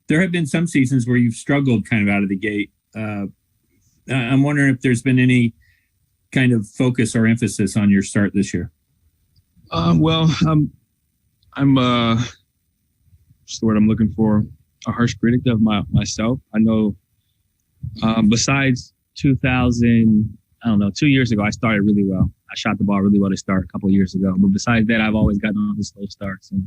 there have been some seasons where you've struggled kind of out of the gate. I'm wondering if there's been any kind of focus or emphasis on your start this year. I'm what's the word I'm looking for? A harsh critic of myself. I know, besides 2 years ago, I started really well. I shot the ball really well to start a couple of years ago. But besides that, I've always gotten off the slow starts. And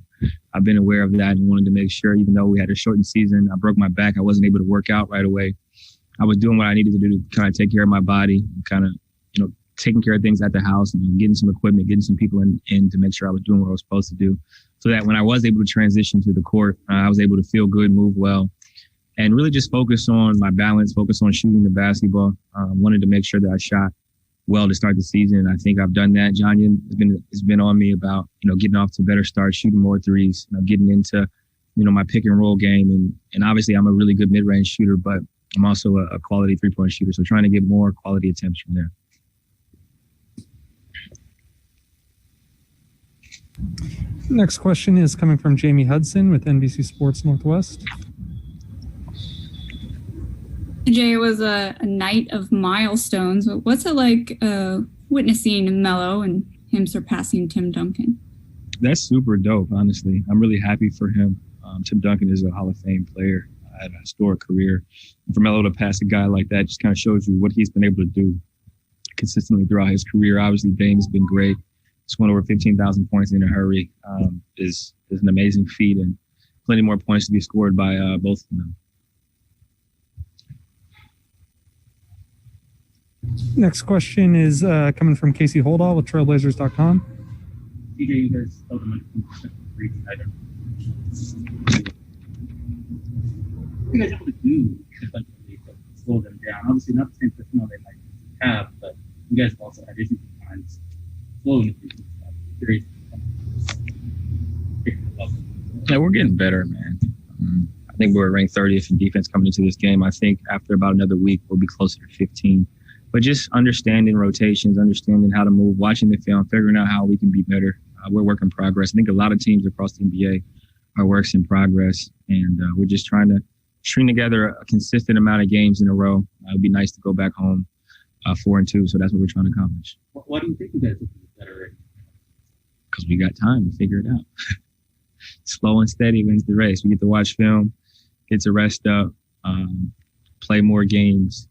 I've been aware of that and wanted to make sure, even though we had a shortened season, I broke my back, I wasn't able to work out right away. I was doing what I needed to do to kind of take care of my body, kind of, taking care of things at the house, getting some equipment, getting some people in to make sure I was doing what I was supposed to do. So that when I was able to transition to the court, I was able to feel good, move well, and really just focus on my balance, focus on shooting the basketball. Wanted to make sure that I shot well to start the season. I think I've done that. John, it's been on me about, getting off to better start, shooting more threes, getting into, my pick and roll game. And obviously I'm a really good mid-range shooter, but I'm also a quality three-point shooter. So trying to get more quality attempts from there. Next question is coming from Jamie Hudson with NBC Sports Northwest. CJ, it was a night of milestones. What's it like witnessing Melo and him surpassing Tim Duncan? That's super dope, honestly. I'm really happy for him. Tim Duncan is a Hall of Fame player, had a historic career. And for Melo to pass a guy like that just kind of shows you what he's been able to do consistently throughout his career. Obviously, Dame's been great. Just went over 15,000 points in a hurry is an amazing feat, and plenty more points to be scored by both of them. Next question is coming from Casey Holdall with Trailblazers.com. CJ, you guys told them I don't. What are you guys able to do defensively to slow them down? Obviously, not the same personnel they might have, but you guys have also had issues at times slowing the stuff. Curious. Yeah, we're getting better, man. I think we're ranked 30th in defense coming into this game. I think after about another week, we'll be closer to 15. But just understanding rotations, understanding how to move, watching the film, figuring out how we can be better. We're work in progress. I think a lot of teams across the NBA are works in progress, and we're just trying to string together a consistent amount of games in a row. It would be nice to go back home 4-2, so that's what we're trying to accomplish. Why do you think you guys will be better? Because we got time to figure it out. Slow and steady wins the race. We get to watch film, get to rest up, play more games,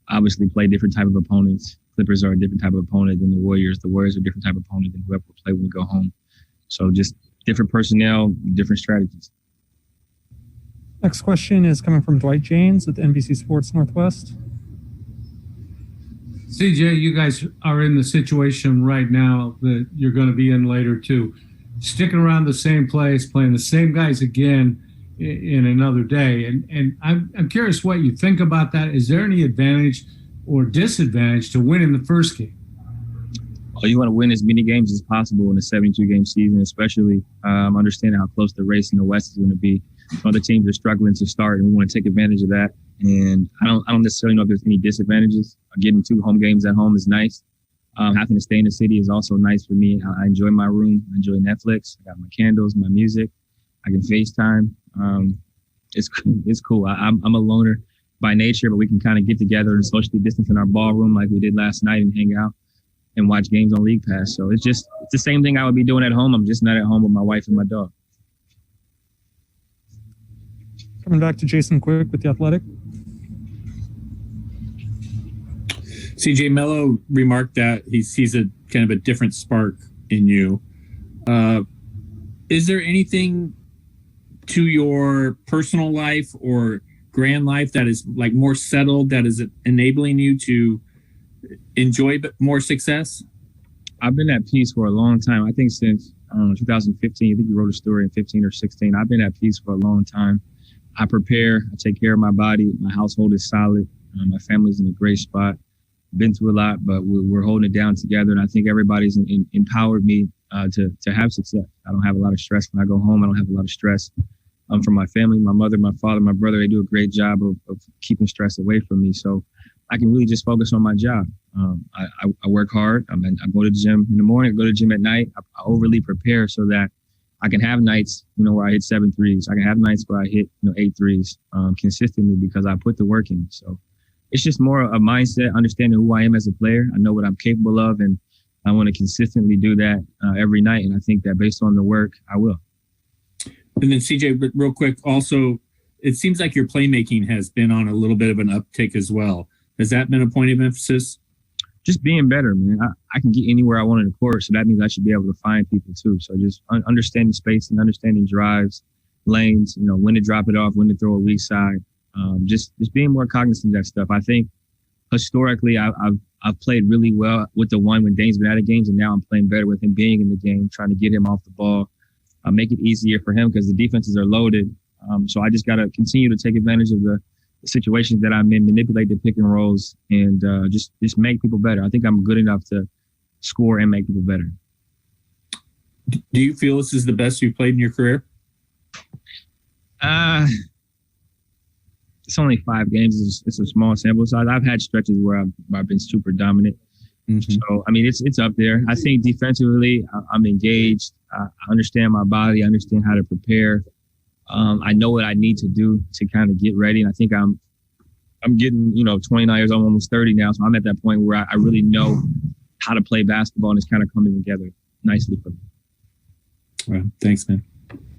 obviously play different type of opponents. Clippers are a different type of opponent than the Warriors. The Warriors are a different type of opponent than whoever will play when we go home. So just different personnel, different strategies. Next question is coming from Dwight James with NBC Sports Northwest. CJ, you guys are in the situation right now that you're going to be in later too. Sticking around the same place, playing the same guys again in another day. And I'm curious what you think about that. Is there any advantage or disadvantage to winning the first game? Well, you want to win as many games as possible in a 72-game season, especially understanding how close the race in the West is going to be. Other teams are struggling to start, and we want to take advantage of that. And I don't necessarily know if there's any disadvantages. Getting 2 home games at home is nice. Having to stay in the city is also nice for me. I enjoy my room. I enjoy Netflix. I got my candles, my music. I can FaceTime. It's cool. I'm a loner by nature, but we can kind of get together and socially distance in our ballroom like we did last night and hang out and watch games on League Pass. So it's the same thing I would be doing at home. I'm just not at home with my wife and my dog. Coming back to Jason Quick with The Athletic. CJ, Melo remarked that he sees a kind of a different spark in you. Is there anything to your personal life or grand life that is like more settled, that is enabling you to enjoy more success? I've been at peace for a long time. I think since 2015, I think you wrote a story in 15 or 16. I've been at peace for a long time. I prepare, I take care of my body. My household is solid. My family's in a great spot. Been through a lot, but we're holding it down together. And I think everybody's empowered me to have success. I don't have a lot of stress when I go home. I don't have a lot of stress from my family, my mother, my father, my brother. They do a great job of keeping stress away from me. So I can really just focus on my job. I work hard. I go to the gym in the morning, I go to the gym at night. I overly prepare so that I can have nights, where I hit 7 threes. I can have nights where I hit, 8 threes consistently because I put the work in. So it's just more a mindset, understanding who I am as a player. I know what I'm capable of, and I want to consistently do that every night. And I think that based on the work, I will. And then CJ, real quick, also, it seems like your playmaking has been on a little bit of an uptick as well. Has that been a point of emphasis? Just being better, man. I can get anywhere I want in the court, so that means I should be able to find people too. So just understanding space and understanding drives, lanes, when to drop it off, when to throw a weak side. Just being more cognizant of that stuff. I think historically I've played really well with the one when Dane's been out of games, and now I'm playing better with him being in the game, trying to get him off the ball, make it easier for him because the defenses are loaded. So I just got to continue to take advantage of the situations that I'm in, manipulate the pick and rolls, and just make people better. I think I'm good enough to score and make people better. Do you feel this is the best you've played in your career? It's only 5 games. It's a small sample size. I've had stretches where I've been super dominant. Mm-hmm. So, I mean, it's up there. I think defensively, I'm engaged. I understand my body. I understand how to prepare. I know what I need to do to kind of get ready. And I think I'm getting, 29 years, I'm almost 30 now. So I'm at that point where I really know how to play basketball, and it's kind of coming together nicely for me. Well, thanks, man.